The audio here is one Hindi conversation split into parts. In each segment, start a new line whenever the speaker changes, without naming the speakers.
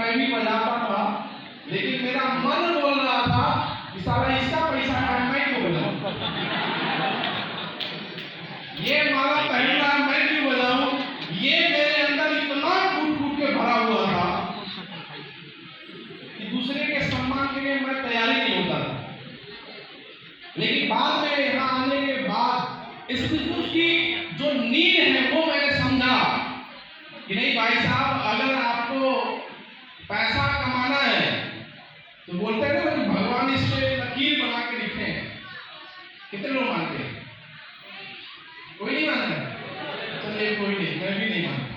मैं भी बजाता था, लेकिन मेरा मन बोल रहा था कि साला इसका पैसा है, मैं क्यों बजाऊं, ये माला पहन रहा है मैं क्यों बजाऊं। ये मेरे अंदर इतना कूट कूट के भरा हुआ था कि दूसरे के सम्मान के लिए मैं तैयारी नहीं होता था। लेकिन बाद में यहाँ आने के बाद इस बिजनेस की जो नीड है वो मैंने समझा कि नहीं भाई साहब, अगर आपको पैसा कमाना है तो बोलते हैं ना कि भगवान इस पे लकीर बना के लिखे हैं। कितने लोग मानते हैं? कोई नहीं मानता? चलिए कोई नहीं, मैं भी नहीं मानता।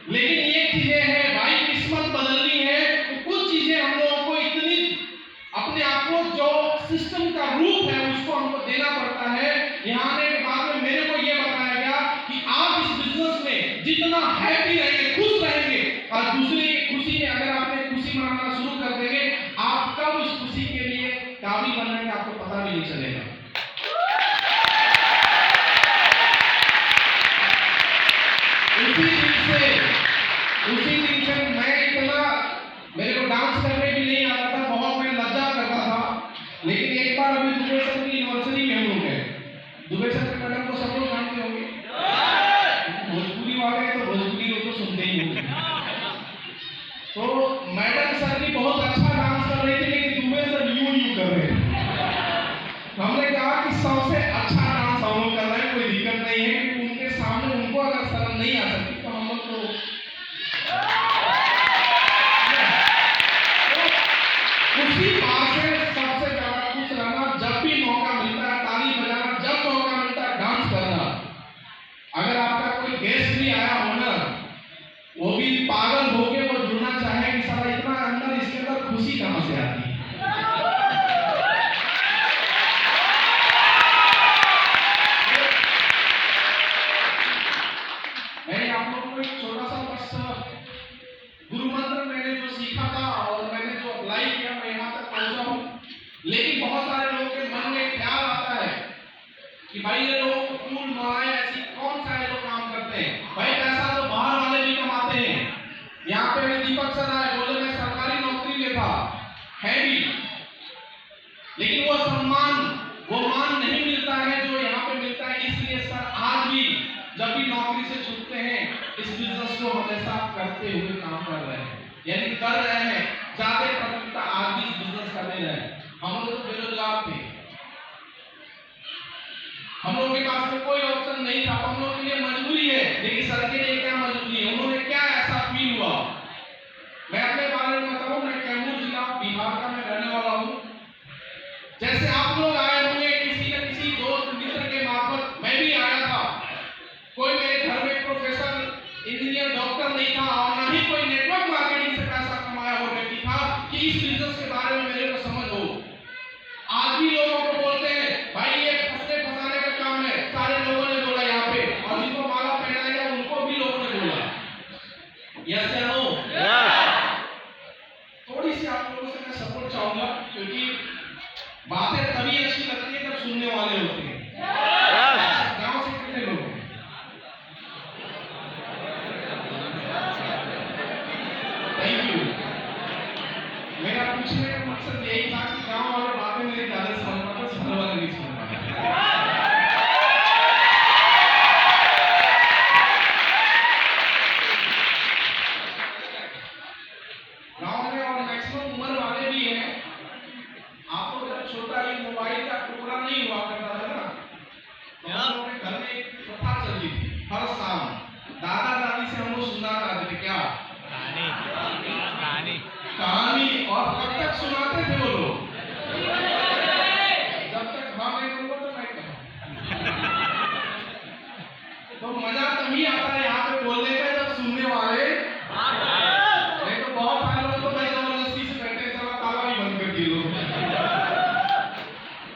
लेकिन ये चीजें हैं भाई, किस्मत बदलनी है तो कुछ चीजें हम लोगों को इतनी अपने आप को जो सिस्टम का रूप है उसको हमको देना पड़ता है। यहाँ आने के बाद में मेरे को ये बताया गया कि आप इस बिजनेस में जितना हैप्पी रहेंगे, खुश रहेंगे, और दूसरे की खुशी में अगर आपने खुशी मनाना शुरू कर देंगे, आप कब उस खुशी के लिए काबिल बनेंगे आपको पता भी नहीं चलेगा। उसी दिन से मैं इतना, मेरे को डांस करने भी नहीं आता था, बहुत मैं लज्जा करता था। लेकिन एक बार अभी दुबे सर की यूनिवर्सिटी में हम लोग गए। दुबे सर के मैडम को सब लोग जानते होंगे, भोजपुरी वाले तो भोजपुरी वो तो सुनते ही होंगे। तो मैडम सर की बहुत अच्छा डांस कर रही थी, लेकिन दुबे सर यूं कर रहे थे। हमने कहा कि सबसे अच्छा डांस हम लोग कर रहे हैं, कोई दिक्कत नहीं है, क्योंकि उनके सामने उनको अगर शर्म नहीं आ सकती तो हम लोग तो उसी बात से सबसे ज्यादा खुश रहना। जब भी मौका मिलता है ताली बजाना, जब मौका मिलता है डांस करना। अगर आपका कोई गेस्ट भी आया हो ना, वो भी पागल होके वो जुड़ना चाहे कि साला इतना अंदर, इसके अंदर खुशी कहां से आती है। मैंने आप लोगों को एक छोटा सा बस गुरु मंत्र मैंने जो सीखा था और मैंने जो अप्लाई किया, मैं यहाँ तक पहुंचा हूँ। लेकिन बहुत सारे लोगों के मन में ख्याल आता है कि भाई ये लोग फूल मालाएं ऐसी कौन सा ये लोग काम करते हैं, भाई पैसा तो बाहर वाले भी कमाते हैं। यहाँ पे भी दीपक सर आए, बोले मैं सरकारी नौकरी में था, है भी, लेकिन वो सम्मान, वो मान नहीं मिलता है जो यहाँ पे मिलता है। इसलिए सर आज भी जब भी नौकरी से छूटते हैं इस बिजनेस को हमेशा करते हुए काम कर रहे हैं, यानी कर रहे हैं, ज्यादा प्राथमिकता आज भी इस बिजनेस का दे रहे हैं। हम लोग तो बेरोजगार थे, हम लोगों के पास में कोई ऑप्शन नहीं था, हम लोग के लिए मजबूरी है। लेकिन सर के लिए क्या मजबूरी है, उन्होंने क्या ऐसा फील हुआ। मैं अपने बारे में बताऊं, मैं कैमूर जिला बिहार का मैं रहने वाला हूँ। जैसे आप लोग आए होंगे किसी न किसी दोस्त मित्र के मार्फत, मैं भी आया था। कोई मेरे घर में प्रोफेसर इंजीनियर डॉक्टर नहीं था और ना ही कोई नेटवर्क मार्केटिंग से पैसा कमाया हुआ व्यक्ति था कि इस बिजनेस के बारे में मेरे को समझ हो। आज भी लोगों को बोलते हैं भाई ये फंसने फंसाने का काम है, सारे लोगों ने बोला यहाँ पे, और जिनको माला पहनाएगा उनको भी लोगों ने बोला। यस या नो? थोड़ी सी आप लोगों से मैं सपोर्ट चाहूंगा, क्योंकि बातें तभी अच्छी लगती है जब सुनने वाले होते हैं। गांव से कितने लोग हैं? Thank you. मेरा पूछने का मकसद यही था कि गांव वाले बातें मेरी ज्यादा समझ पाते, शहर वाले नहीं समझ पाते। गांव में और मैक्सिमम उम्र वाले भी हैं। आपको जब छोटा ये मोबाइल का टुकड़ा नहीं हुआ करता था ना, तो हम लोगों के घर में एक प्रथा चलती थी, हर शाम दादा दादी से हम लोग सुना करते थे, क्या कहानी। और कब तक सुनाते थे वो लोग? जब तक हाँ नहीं बोलो तो मैं कहूँ। तो मजा तभी आता है यहाँ पे बोलने का जब सुनने वाले, नहीं तो बहुत सारे लोग तो मैं जबरदस्ती से बैठे, चलो ताला भी बंद कर दिए लोग।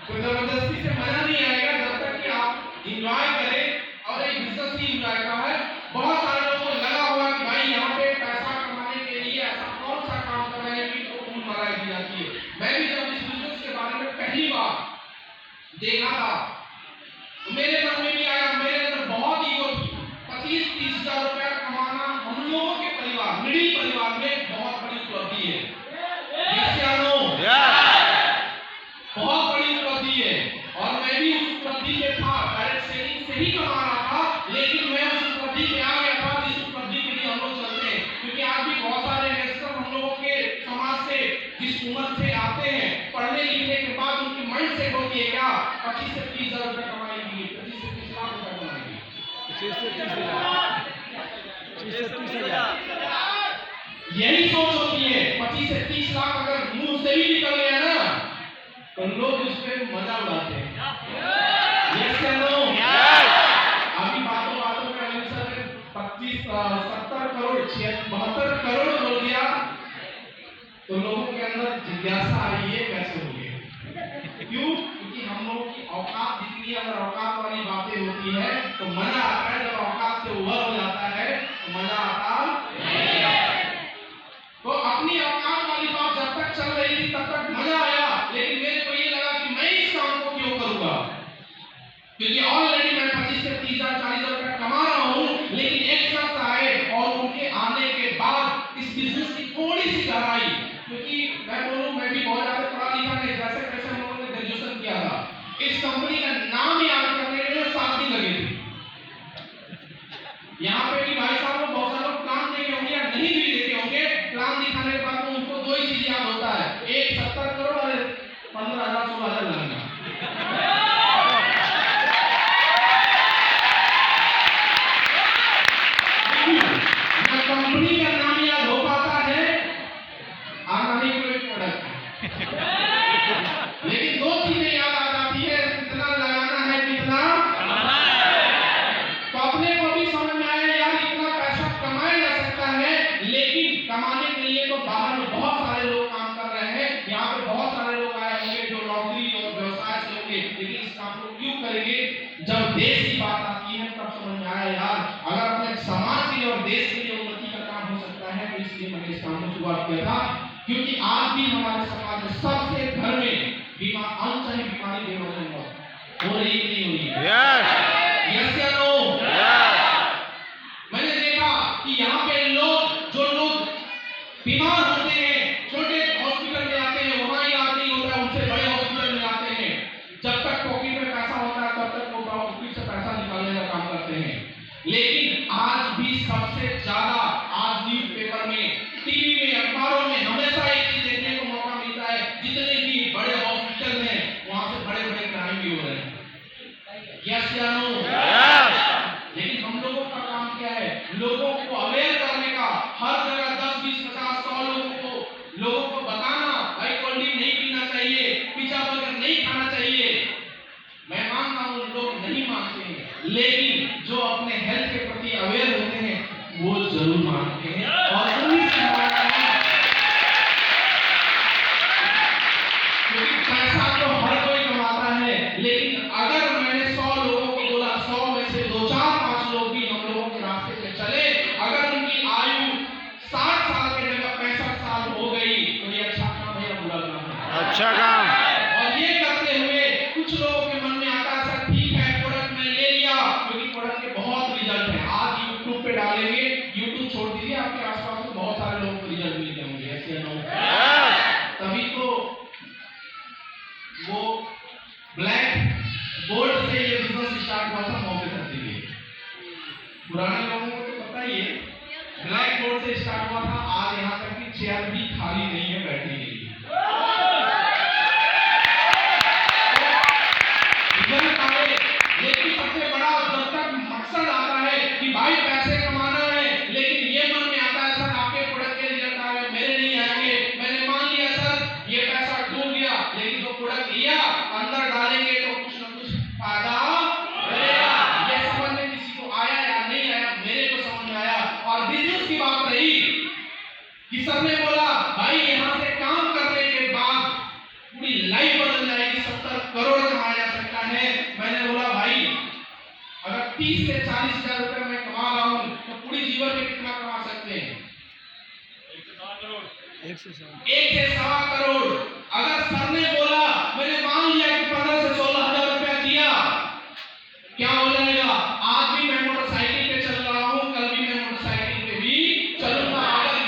तो जबरदस्ती से मजा नहीं आएगा जब तक कि आप इंजॉय करें, और एक बिजनेस ही इंजॉय का है। बहुत सारे लोगों को लगा हुआ कि भाई यहाँ पे पैसा कमाने के लिए ऐसा कौन सा काम कर रहे हैं कि तो फूल माला दी जाती है। मैं भी जब इस बिजनेस के बारे में पहली बार देखा था तो मेरे मन में भी आया, मेरे अंदर बहुत ईगो थी। 25-30 हजार रुपया कमाना हम लोगों के परिवार मिडिल परिवार में बहुत बड़ी उपलब्धि है। Yes या no? बहुत बड़ी उपलब्धि है और मैं भी उस उपलब्धि में था, डायरेक्ट सेलिंग से ही कमा रहा था, लेकिन मैं उस उपलब्धि में आ गया था जिस उपलब्धि के लिए हम लोग चलते हैं। क्योंकि आज भी बहुत सारे इन्वेस्टर हम लोगों के समाज से जिस उम्र से आते हैं, पढ़ने लिखने के बाद उनकी माइंड सेट होती है क्या 25 से 30 हजार रुपए कमाएंगे, 25 से 30 लाख रुपए कमाएंगे,
25 से 30 हजार,
यही सोच होती है। 25 से 30 लाख अगर मुंह से भी निकल गया ना तो लोग उसमें मजा उड़ाते हैं। Yes या no? अभी बातों में अनिल सर ने 25 70 करोड़ 72 करोड़ बोल दिया तो लोगों के अंदर जिज्ञासा आई है कैसे हो गया। क्यों? क्योंकि हम लोगों की औकात जितनी, अगर औकात वाली बातें होती है तो मजा आता है, जब औकात से ओवर हो जाता है तो मजा आता नहीं है। तो अपनी औकात वाली बात जब तक चल रही थी तब तक मजा आया, लेकिन मेरे को ये लगा कि मैं इस काम को क्यों करूंगा, क्योंकि ऑलरेडी मैं 25 से 30 हजार 40 हजार रुपया कमा रहा हूं। लेकिन एक शख्स आए और उनके आने के बाद इस बिजनेस की थोड़ी सी गहराई, क्योंकि मैं बोलूं मैं भी बहुत ज्यादा पढ़ा लिखा नहीं, जैसे कैसे हम लोगों ने ग्रेजुएशन किया था, इस कंपनी का नाम याद करने के लिए 7 दिन लगे थे। यहाँ पे भी भाई साहब को बहुत सारे लोग प्लान देखे होंगे या नहीं भी देखे होंगे, प्लान दिखाने के बाद उनको दो ही चीज याद होता है, एक 70 करोड़ और 15,000 16,000 लगना। ना कंपनी का नाम याद हो पाता है, आना ही कोई प्रोडक्ट, लेकिन दो चीजें याद आ जाती है, कितना लगाना है कितना कमाना है। तो अपने को भी समझ में आया यार इतना पैसा कमाया जा सकता है, लेकिन कमाने के लिए तो बाहर में बहुत सारे लोग काम कर रहे हैं। यहाँ पे बहुत सारे लोग आए होंगे जो नौकरी और व्यवसाय से होंगे, लेकिन इस काम को क्यों करेंगे। जब देश की बात आती है तब समझ में आया यार अगर अपने समाज के और देश के लिए उन्नति का काम हो सकता है, तो इसलिए मैंने इस काम को शुरुआत किया था। क्योंकि आज भी हमारे समाज में सबसे घर में अनचाही बीमारी बेवजह मौत हो रही नहीं हो रही है। Yes या no? मैंने देखा कि यहाँ पे जो लोग बीमार होते हैं छोटे हॉस्पिटल में आते हैं, वहां इलाज नहीं होता है, उनसे बड़े हॉस्पिटल में आते हैं। जब तक पॉकेट में पैसा होता है तब तक वो पॉकेट से पैसा निकालने का काम करते हैं। लेकिन आज भी सबसे ज्यादा, आज न्यूज़पेपर में, टीवी में, अखबारों में हमेशा एक चीज देखने को मौका मिलता है, जितने भी बड़े हॉस्पिटल हैं वहां से बड़े बड़े क्राइम भी हो रहे हैं। Yes या no? लेकिन हम लोगों का काम क्या है, लोगों को अवेयर करने का, हर जगह 10 20 50 100 लोगों को बताना भाई कोल्ड ड्रिंक नहीं पीना चाहिए, पिज्जा बर्गर नहीं खाना चाहिए। मैं मानता हूं लोग नहीं मानते हैं, लेकिन जो अपने हेल्थ के प्रति अवेयर होते हैं वो जरूर मानते हैं और उन्हीं से मानते हैं। क्योंकि पैसा तो हर कोई कमाता है, लेकिन अगर मैंने 100 लोगों को बोला, 100 में से 2 4 5 लोग भी हम लोगों के रास्ते पे चले, अगर उनकी आयु 60 साल के जगह 65 साल हो गई तो ये अच्छा काम है या बुरा काम है? अच्छा काम। और ये करते हुए कुछ लोगों के मन में आता है सर ठीक है प्रोडक्ट मैं ले लिया, क्योंकि प्रोडक्ट के बहुत रिजल्ट है। आज यूट्यूब पे डालेंगे, यूट्यूब छोड़ दीजिए, आपके आसपास में बहुत सारे लोगों को रिजल्ट मिल जाएंगे। ऐसे तभी तो वो ब्लैक बोर्ड से ये बिजनेस स्टार्ट हुआ था मौके धरती पे। पुराने लोगों को तो पता ही है, ब्लैक बोर्ड से स्टार्ट हुआ था। आज यहाँ तक की चेयर भी खाली नहीं है बैठने के लिए। लेकिन सबसे बड़ा जब तक मकसद आता है कि भाई पैसे कमाना है, लेकिन ये मन में आता है सर आपके प्रोडक्ट के रिजल्ट आ गए मेरे नहीं आएंगे। मैंने मान लिया सर ये पैसा डूब गया, लेकिन जो प्रोडक्ट लिया अंदर डालेंगे तो कुछ ना कुछ फायदा मिलेगा। ये समझ में किसी को आया या नहीं आया, मेरे को समझ में आया। और बिजनेस की बात रही कि सबने बोला भाई यहाँ से काम करने के बाद पूरी लाइफ बदल जाएगी, 70 करोड़ कमाया जा सकता है। मैंने बोला भाई अगर 30 से 40 हजार रुपए मैं कमा रहा हूँ तो पूरी जीवन में कितना कमा सकते हैं? 1 से 1.25 करोड़। अगर सर ने बोला, मैंने मान लिया कि 15 से 16 हजार रुपया दिया, क्या हो जाएगा? आज भी मैं मोटरसाइकिल पे चल रहा हूँ, कल भी मैं मोटरसाइकिल पे भी चलूंगा। अगर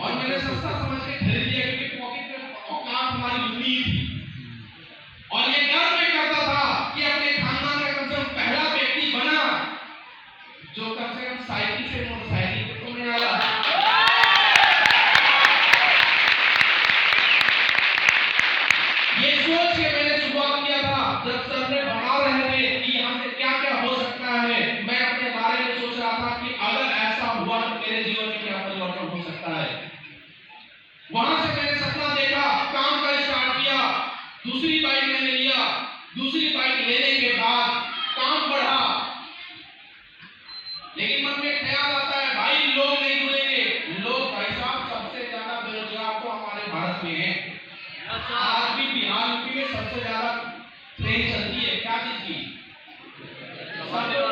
और मैंने सस्ता समझ के खरीद लिया क्योंकि पॉकेट में औकात हमारी उतनी ही थी। और ये गर्व मैं करता था कि अपने खानदान का कम से कम पहला व्यक्ति बना जो कम से कम साइकिल से मोटरसाइकिल पे तो नहीं आया। ये सोच के मैंने शुरुआत किया था जब सर ने बता रहे थे कि यहाँ से क्या क्या हो सकता है। मैं अपने बारे में सोच रहा था कि अगर ऐसा हुआ तो मेरे जीवन में क्या परिवर्तन हो सकता है। वहां से मैंने सपना देखा, काम का स्टार्ट किया, दूसरी बाइक मैंने लिया। दूसरी बाइक लेने के बाद काम बढ़ा, लेकिन मन में ख्याल आता है भाई लोग नहीं जुड़ेंगे। लोग भाई साहब सबसे ज्यादा बेरोजगार तो हमारे भारत में है। आज भी बिहार यूपी में सबसे ज्यादा ट्रेन चलती है क्या चीज की?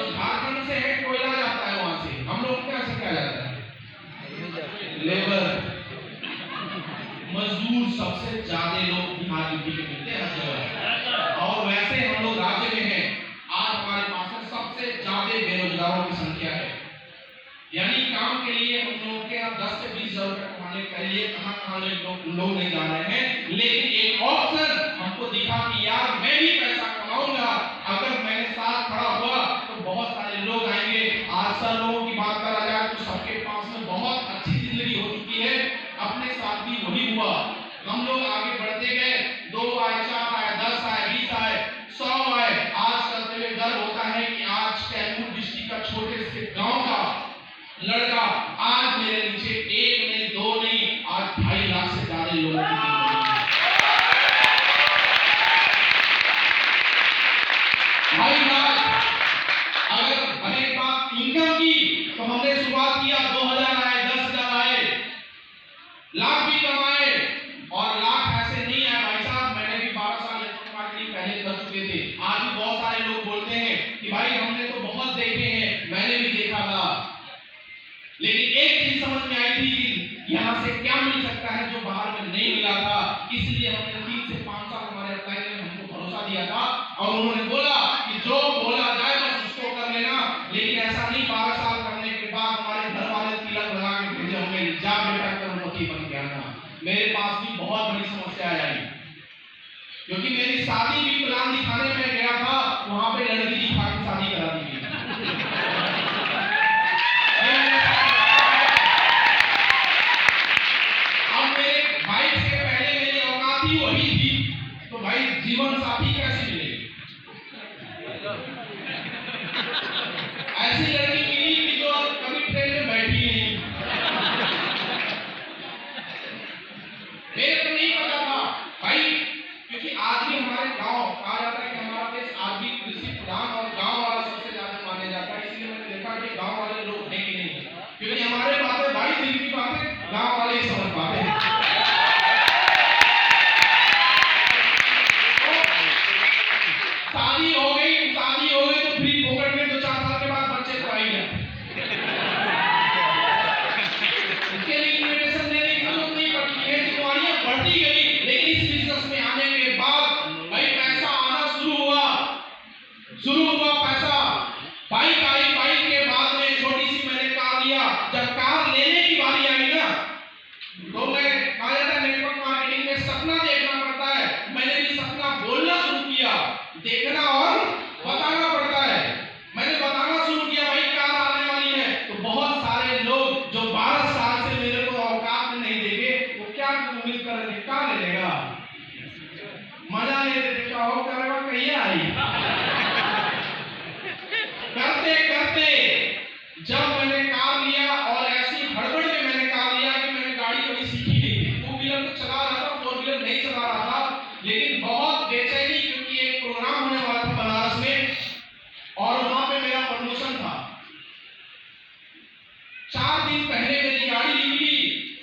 झारखंड से है कोयला जाता है, वहां से हम लोग क्या से क्या जाता है? लेबर मजदूर सबसे ज्यादा लोग बिहार यूपी में मिलते हैं। और वैसे हम लोग राज्य में हैं, आज हमारे पास में सबसे ज्यादा बेरोजगारों की संख्या है। यानी काम के लिए हम लोगों के यहाँ 10 से 20 हजार रुपए कमाने के लिए कहाँ लोग नहीं जा रहे हैं। लेकिन एक ऑप्शन हमको दिखा कि यार मैं भी पैसा कमाऊंगा, अगर मैंने साथ खड़ा हुआ तो बहुत सारे लोग आएंगे। आज सर लोगों की बात करा जाए तो सबके पास में बहुत अच्छी जिंदगी हो चुकी है, अपने साथ भी वही हुआ। हम लोग आगे बढ़ते गए, 2 आए, 4 आए, 10 आए, 20 आए, 100 आए। आज चलते हुए गर्व होता है कि आज कैमूर डिस्ट्रिक्ट का छोटे से गांव का लड़का आज मेरे नीचे 1 नहीं 2 नहीं, आज 2.5 लाख से ज्यादा लोगों की भाई बात। अगर बने बात इनकम की तो हमने शुरुआत किया, 2000 आए, 10,000 आए, लाख भी कमाए। और लाख ऐसे नहीं आए भाई साहब, मैंने भी 12 साल नेटवर्क मार्केटिंग पहले कर चुके थे। आज भी बहुत सारे लोग बोलते हैं कि भाई हमने तो बहुत देखे हैं, मैंने भी देखा था, लेकिन एक चीज समझ में आई थी कि यहाँ से क्या मिल सकता है जो बाहर में नहीं मिला था। इसलिए हमने 3 से 5 साल हमारे अपलाइन ने हमको भरोसा दिया था और उन्होंने बोला कि जो बोला जाए बस उसको कर लेना। लेकिन ऐसा नहीं, 12 साल करने के बाद हमारे घर वाले तिलक लगा के भेजे होंगे, जा बेटा करोड़पति बन के आना। मेरे पास भी बहुत बड़ी समस्या आई, क्योंकni मेरी शादी भी प्लान दिखाने में गया था, वहां पे लड़की दिखा के शादी करा दी। जीवन साथी कैसे मिलेगी? ऐसी लड़की मिली कि जो कभी ट्रेन में बैठी नहीं। मेरे को नहीं पता था भाई, क्योंकि आज भी हमारे गांव कहा जाता है कि हमारा देश आज भी कृषि प्रधान और गांव वाला सबसे ज्यादा माने जाता है। इसलिए मैंने देखा कि गांव वाले लोग हैं कि नहीं, क्योंकि हमारे बातें भाई दिल की बातें गांव वाले ही समझ पाते हैं। शादी हो गई तो फ्री फोकट में 2-4 साल के बाद बच्चे तो आएंगे। इसके लिए इन्विटेशन देने की जरूरत नहीं पड़ती है, जिम्मेदारियां बढ़ती गई। लेकिन इस बिजनेस में आने के बाद भाई पैसा आना शुरू हुआ पैसा। बाइक आई, बाइक के बाद में छोटी सी मैंने कार लिया। जब कार लेने की बारी आई ना, तो मैं कहा जाता है नेटवर्क मार्केटिंग में सपना देखना पड़ता है। मैंने भी सपना बोलना शुरू किया, देखना और बताना पड़ता है। मैंने बताना शुरू किया भाई कार आने वाली है, तो बहुत सारे लोग जो 12 साल से मेरे को औकात में नहीं देखे, वो क्या उम्मीद कर रहे थे कार ले लेगा, मजा ले लेते, क्या हो करेगा कहिए आई। करते करते जब मैंने कार लिया, और ऐसी हड़बड़ में मैंने कार लिया कि मैंने गाड़ी कभी सीखी नहीं थी। 2 व्हीलर तो चला रहा था, 4 व्हीलर नहीं चला रहा था, लेकिन बहुत बेचैनी, क्योंकि एक प्रोग्राम होने वाला था बनारस में और वहां पे मेरा प्रमोशन था। 4 दिन पहले मेरी गाड़ी निकली,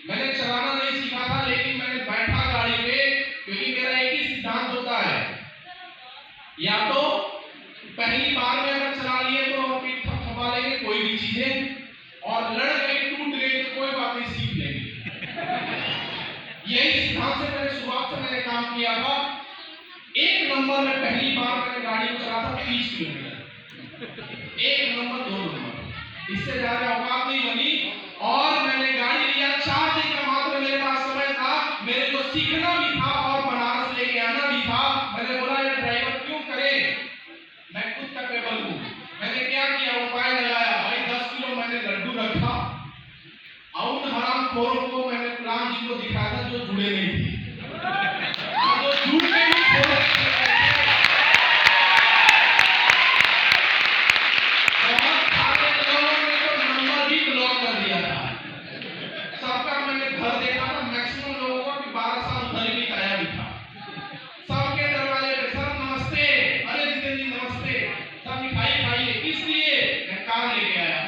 मैंने चलाना नहीं सीखा था, लेकिन मैंने बैठा गाड़ी पे, क्योंकि मेरा एक ही सिद्धांत होता है, या तो पहली बार में अगर चला लिए तो हम थपथपा लेंगे कोई भी चीजें, और लड़ गई टूट गई तो कोई बात नहीं, सीख लेंगे। यही सिद्धांत से मैंने शुरुआत से मैंने काम किया था। 1 नंबर में पहली बार मैंने गाड़ी को चला था 30 किलोमीटर, 1 नंबर 2 नंबर, इससे ज्यादा औकात नहीं बनी। और मैंने गाड़ी लिया, 4 दिन का लॉक कर दिया था। सबका मैंने घर देखा था, मैक्सिमम लोगों का कि 12 साल उधर ही बिताया भी था। सबके दरवाजे पे सर नमस्ते, अरे जितेंद्र जी नमस्ते, सब मिठाई खाइए, किस लिए? मैं कार लेके आया।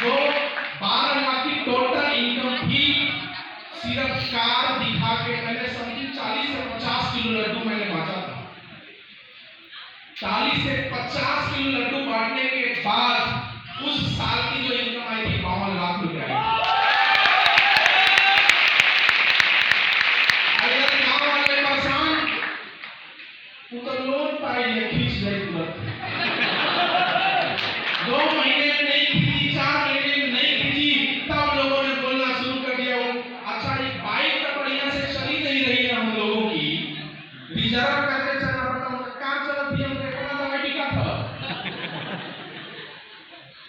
जो 12 लाख की टोटल इनकम थी, सिर्फ कार दिखा के मैंने समझी 40 से 50 किलो लड्डू मैंने बांटा था। 40 से 50 किलो लड्डू बांटने के बाद उस साल की जो इनकम आई थी 52 लाख रुपए आई। अगर गांव वाले परेशान, वो तो लोन पाई है, खींच गई तुरंत। 2 महीने में नहीं खींची, 4 महीने में नहीं खींची, तब लोगों ने बोलना शुरू कर दिया, अच्छा ये बाइक तो बढ़िया से चली नहीं रही है हम लोगों की, रिजर्व करके चलना पड़ता, उनका काम चलत थी, हमने कहा दवाई बिका था।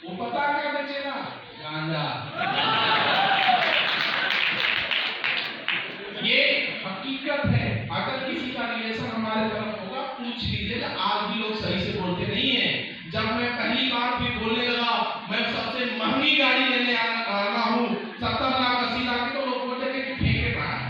वो पता क्या बेचेगा? गांजा। ये हकीकत है। अगर किसी का रिलेशन हमारे तरफ होगा, पूछ लीजिए। आज भी लोग सही से बोलते नहीं है। जब मैं पहली बार भी बोलने लगा, मैं सबसे महंगी गाड़ी लेने आना हूँ 70 लाख 80 लाख की, तो लोग बोलते थे कि फेंके कहाँ है।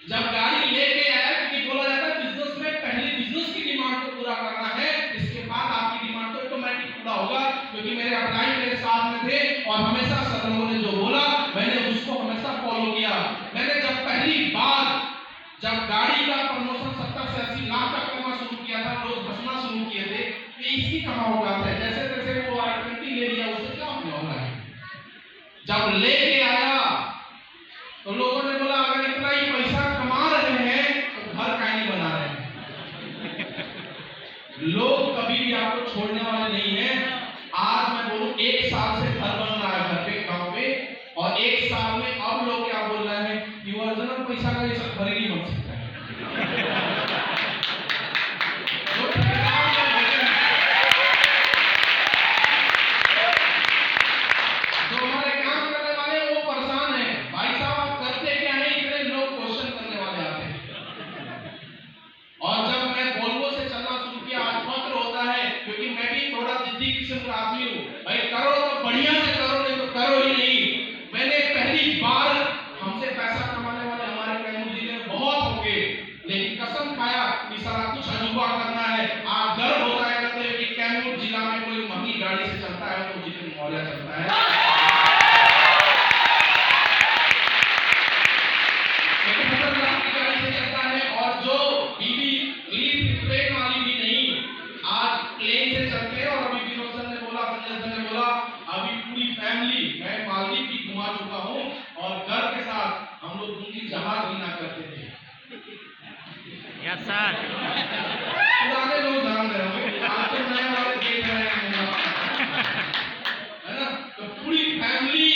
जब गाड़ी लेके आया, क्योंकि बोला जाता है बिजनेस में पहले बिजनेस की डिमांड को पूरा करना है, इसके बाद आपकी डिमांड तो ऑटोमेटिक पूरा होगा। क्योंकि मेरे अपलाइन मेरे साथ में थे और हमेशा सब लोगों ने जो बोला मैंने उसको हमेशा फॉलो किया। मैंने जब पहली बार जब गाड़ी का प्रमोशन 70 से 80 लाख तक करना शुरू किया था, लोग हंसना शुरू किए थे कि इसकी कहाँ औकात है, जैसे तैसे वो I-20 ले लिया, उससे क्या होगा है। जब लेके आया तो लोगों ने बोला अगर इतना ही पैसा कमा रहे हैं तो घर काहे नहीं बना रहे हैं। लोग कभी भी आपको छोड़ने वाले नहीं है। आज मैं बोलूं 1 साल से घर बन रहा है घर पे, गांव पे, और 1 साल में अब लोग क्या बोल रहे हैं कि ओरिजिनल पैसा का ये सब घर ही नहीं बन सकता है। जो हमारे काम करने वाले वो परेशान है, भाई साहब आप करते क्या है, इतने लोग क्वेश्चन करने वाले आते हैं। और जब मैं वोल्वो से चलना शुरू किया, आज फक्र होता है, क्योंकि मैं भी थोड़ा जिद्दी किस्म का आदमी हूँ। भाई करो तो बढ़िया से करो, नहीं तो करो ही नहीं। मैंने पहली बार, हमसे पैसा कमाने वाले हमारे कैमूर जिले में बहुत होंगे, लेकिन कसम खाया कि सारा कुछ अजूबा करना है। आज गर्व होता है कहते हैं कि कैमूर जिला में कोई महंगी गाड़ी से चलता है तो जितनी मौलिया चलता है। और जो बीबी ट्रेन वाली भी नहीं, आज प्लेन से चलते हैं। और अभी विनोद सर ने बोला, संजय सर ने बोला, अभी पूरी फैमिली, मैं मालदीव भी घुमा चुका हूँ और घर के साथ हम लोग दूसरी जहाज भी ना करते थे।
Yes sir.
पुराने लोग जान रहे होंगे, आज तो नए वाले देख रहे हैं, है ना। तो पूरी फैमिली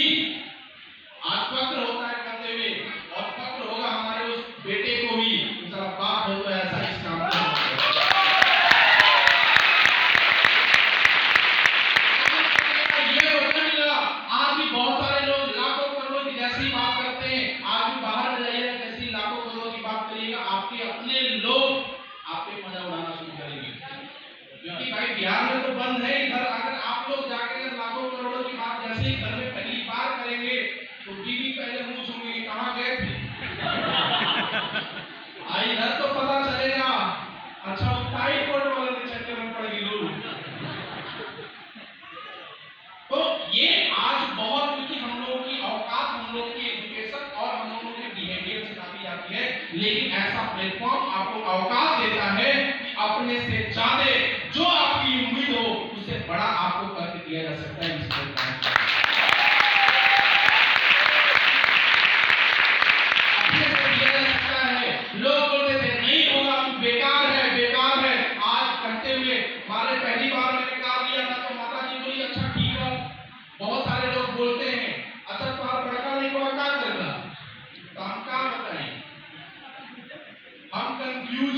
आज फक्र होता है करते हुए, और फक्र होगा हमारे उस बेटे को भी, सारा बाप हो तो ऐसा इस काम को। ये मौका मिला, आज भी बहुत सारे लोग लाखों करोड़ों की जैसी बात करते हैं। आज भी बाहर में जाइएगा, जैसी लाखों करोड़ों की बात करिएगा, आपके अपने लोग आप पे मजा उड़ाना शुरू करेंगे। क्योंकि भाई बिहार में तो बंद है, इधर अगर आप लोग जाके अगर लाखों करोड़ों की बात जैसे ही घर में पहली बार करेंगे तो बीवी पहले मुंह सूंघेगी, कहाँ गए थे। इधर तो पता चलेगा, अच्छा टाइट कोट वाले के चक्कर में पड़ गई लोग। तो ये आज बहुत, क्योंकि हम लोगों की औकात, हम लोगों की एजुकेशन और हम लोगों के बिहेवियर से नापी जाती है, लेकिन ऐसा प्लेटफॉर्म आपको औकात देता है कि अपने से ज्यादा जो आपकी उम्मीद हो उससे बड़ा आपको करके दिया जा सकता है। इस प्लेटफॉर्म अपने से दिया जा सकता है। लोग बोलते थे नहीं होगा, बेकार है, बेकार है। आज करते हुए हमारे पहली बार मैंने कार लिया था तो माता जी बोली अच्छा ठीक है। बहुत सारे लोग बोलते हैं अच्छा तुम्हारा बड़का नहीं हुआ क्या करना, तो हम क्या बताएं, हम कंफ्यूज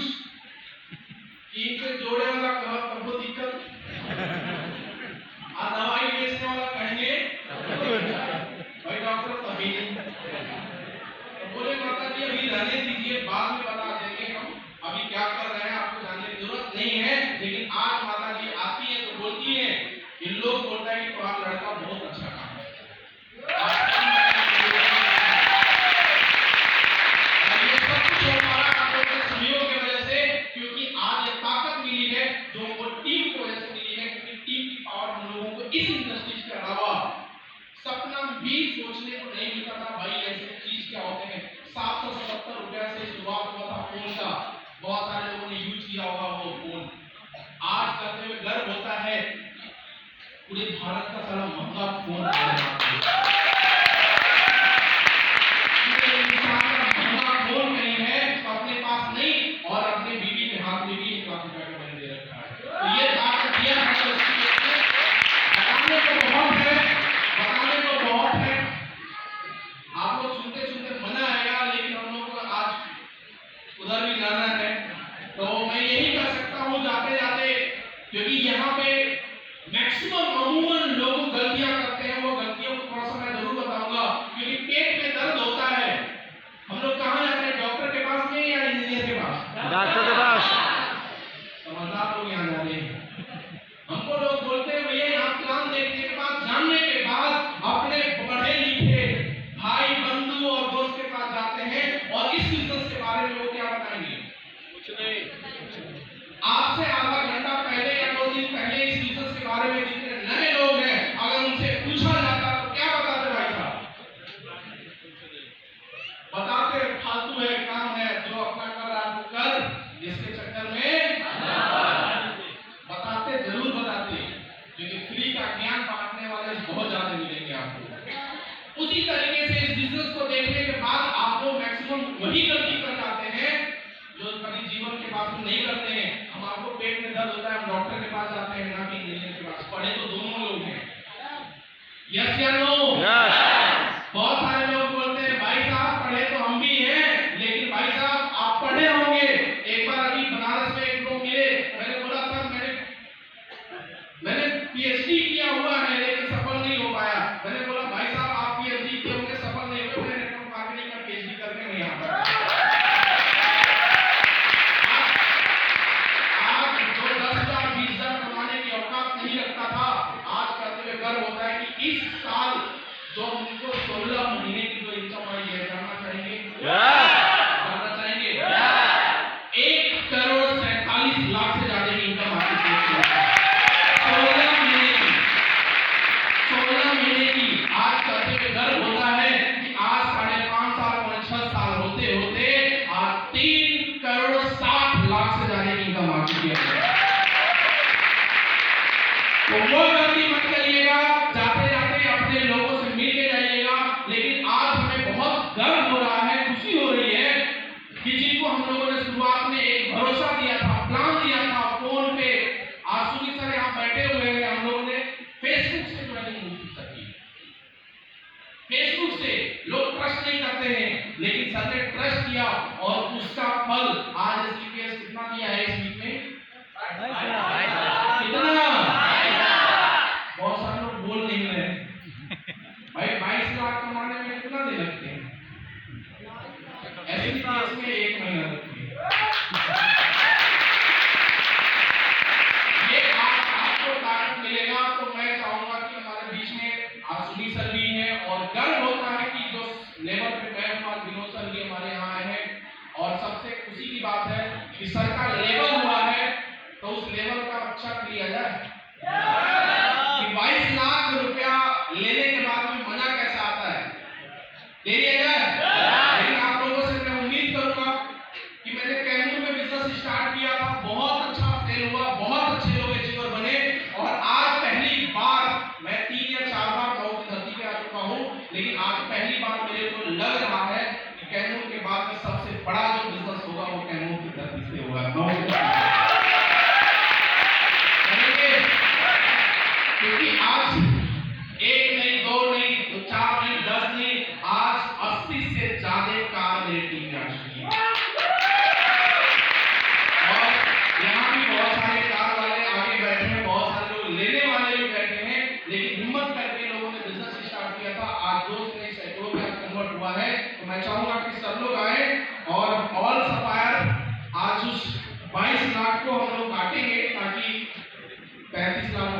कि इनसे जोड़े वाला कब दिक्कत, दवाई बेचने वाला कहेंगे भाई डॉक्टर तो है नहीं। तो बोले माता जी अभी रहने दीजिए, बाद में बता देंगे हम, अभी क्या कर रहे हैं आपको जानने की जरूरत नहीं है। लेकिन आज माता जी आती है तो बोलती है कि लोग बोलता है कि तुम्हारा लड़का बहुत अच्छा काम है। और ये सब कुछ हो पा रहा है आप लोगों के सहयोग की वजह से, क्योंकि आज ये ताकत मिली है जो हमको टीम की वजह से मिली है, क्योंकि टीम की पावर हम लोगों को इस इंडस्ट्रीज के अलावा सपना भी सोचने को नहीं मिलता था। भाई ऐसे चीज क्या होते हैं। 777 रुपया से शुरुआत हुआ था फोन का, बहुत सारे लोगों ने यूज किया होगा वो फोन। आज करते हुए गर्व होता है पूरे भारत का सारा महंगा फोन महंगा फोन नहीं है तो अपने पास नहीं, और अपने बीवी के हाथ में भी 1 लाख रुपए का मैंने दे रखा है। तो ये ताकत दिया है, बताने को बहुत है, बताने को बहुत है। आप लोग सुनते सुनते मजा आएगा, लेकिन हम लोग को आज उधर भी जाना है। तो मैं यही कर सकता हूँ जाते जाते, क्योंकि यहाँ पे मैक्सिमम अमूमन लोग गलतियां करते हैं, वो गलतियों को थोड़ा सा मैं जरूर बताऊंगा, क्योंकि पेट में दर्द होता है। हम लोग कहाँ जाते हैं, डॉक्टर के पास में या इंजीनियर के पास?
डॉक्टर के पास।
समझदार लोग यहाँ जाते हैं। हमको लोग बोलते हैं भैया यहाँ प्लान देखने के बाद, जानने के बाद अपने पढ़े लिखे भाई बंधु और दोस्त के पास जाते हैं और इस बिजनेस के बारे में वो क्या बताएंगे? कुछ नहीं। आपसे आधा घंटा पहले या 2 दिन पहले इस बिजनेस के बारे में जितने नए लोग हैं, अगर उनसे पूछा जाता तो क्या बताते भाई साहब? बताते फालतू है, काम है, जो अपना कर रहा है कर, इसके चक्कर में बताते, जरूर बताते, क्योंकि फ्री का ज्ञान बांटने वाले बहुत ज्यादा मिलेंगे आपको। उसी तरीके से इस बिजनेस को देखने के बाद आप लोग मैक्सिमम वही गलती कर जाते हैं जो कभी जीवन के पास में नहीं करते हैं। हम आपको पेट में दर्द होता है, हम डॉक्टर के पास जाते हैं, ना कि इंजीनियर के पास। पढ़े तो दोनों लोग हैं, यस या नो? बहुत सारे लोग बोलते हैं भाई साहब पढ़े तो हम भी हैं, लेकिन भाई साहब आप पढ़े होंगे। एक बार अभी बनारस में एक लोग मिले, मैंने बोला सर मैंने पीएचडी किया हुआ है लेकिन सफल नहीं हो पाया। मैंने बोला भाई साहब आप पीएचडी किए होंगे, सफल नहीं हुए, मैंने नेटवर्क मार्केटिंग का पीएचडी करके नहीं आ पाया। आज जो 10,000 20,000 कमाने की औकात नहीं रखता था, आज करते हुए गर्व होता है कि इस साल जो हमको 16 महीने की जो इनकम आई है, जानना चाहेंगे? जानना चाहेंगे? 1,47,00,000 से ज्यादा की इनकम आती है 16 महीने की। 16 महीने की आज करते हुए गर्व होता है कि आज 5.5 साल और 6 साल होते होते आज 3,60,00,000 से ज्यादा की इनकम आ चुकी है। तो वो गलती मत करिएगा, जाते जाते अपने लोगों से मिल के जाइएगा। लेकिन आज हमें बहुत गर्व हो रहा है, खुशी हो रही है कि जिनको हम लोगों ने शुरुआत में एक भरोसा दिया था, प्लान दिया था फोन पे, आज सुनील सर यहाँ बैठे हुए हैं, हम लोगों ने फेसबुक से ज्वाइनिंग नहीं की। फेसबुक से लोग ट्रस्ट नहीं करते हैं, लेकिन सर ने ट्रस्ट किया और उसका फल आज एसपीएस कितना दिया है इस वीक में? कितना? बहुत सारे लोग बोल नहीं रहे भाई। 22 लाख कमाने में कितना दिन लगते हैं? एसपीएस में 1 महीना लगती है। ये आपको ताकत मिलेगा। तो मैं चाहूंगा कि हमारे बीच में आज सुनील सर भी हैं, और गर्व होता है कि जो लेवल पे मैं हूं, आज विनोद सर भी हमारे यहाँ आए हैं। और सबसे खुशी की बात है कि सर का लेवल हुआ है, तो उस लेवल का रक्षा लिया जाए। 22 लाख रुपया लेने के बाद में मजा कैसा आता है, ले लिया जाए। लेकिन आप लोगों से मैं उम्मीद करूंगा कि मैंने कैमूर में बिजनेस स्टार्ट किया था, बहुत अच्छा सेल हुआ, बहुत अच्छे लोग अचीवर बने, और आज पहली बार मैं 3 या 4 बार गाँव की धरती पे आ चुका हूँ, लेकिन आज पहली बार मेरे को लग रहा है कि कैमूर के बाद में सबसे बड़ा जो बिजनेस होगा वो कैमूर की धरती से होगा। क्योंकि आज 1 नहीं, 2 नहीं, 4 नहीं, 10 नहीं, आज 80 से ज्यादा कार मेरी टीम में आ चुकी है। और यहाँ भी बहुत सारे कार वाले आगे बैठे हैं, बहुत सारे लोग लेने वाले भी बैठे हैं, लेकिन हिम्मत करके लोगों ने बिजनेस स्टार्ट किया था। आज 2 से सैकड़ों में कन्वर्ट हुआ है। तो मैं चाहूंगा कि सब लोग आए और ऑल सप्लायर आज उस 22 लाख को हम लोग काटेंगे, ताकि 35 लाख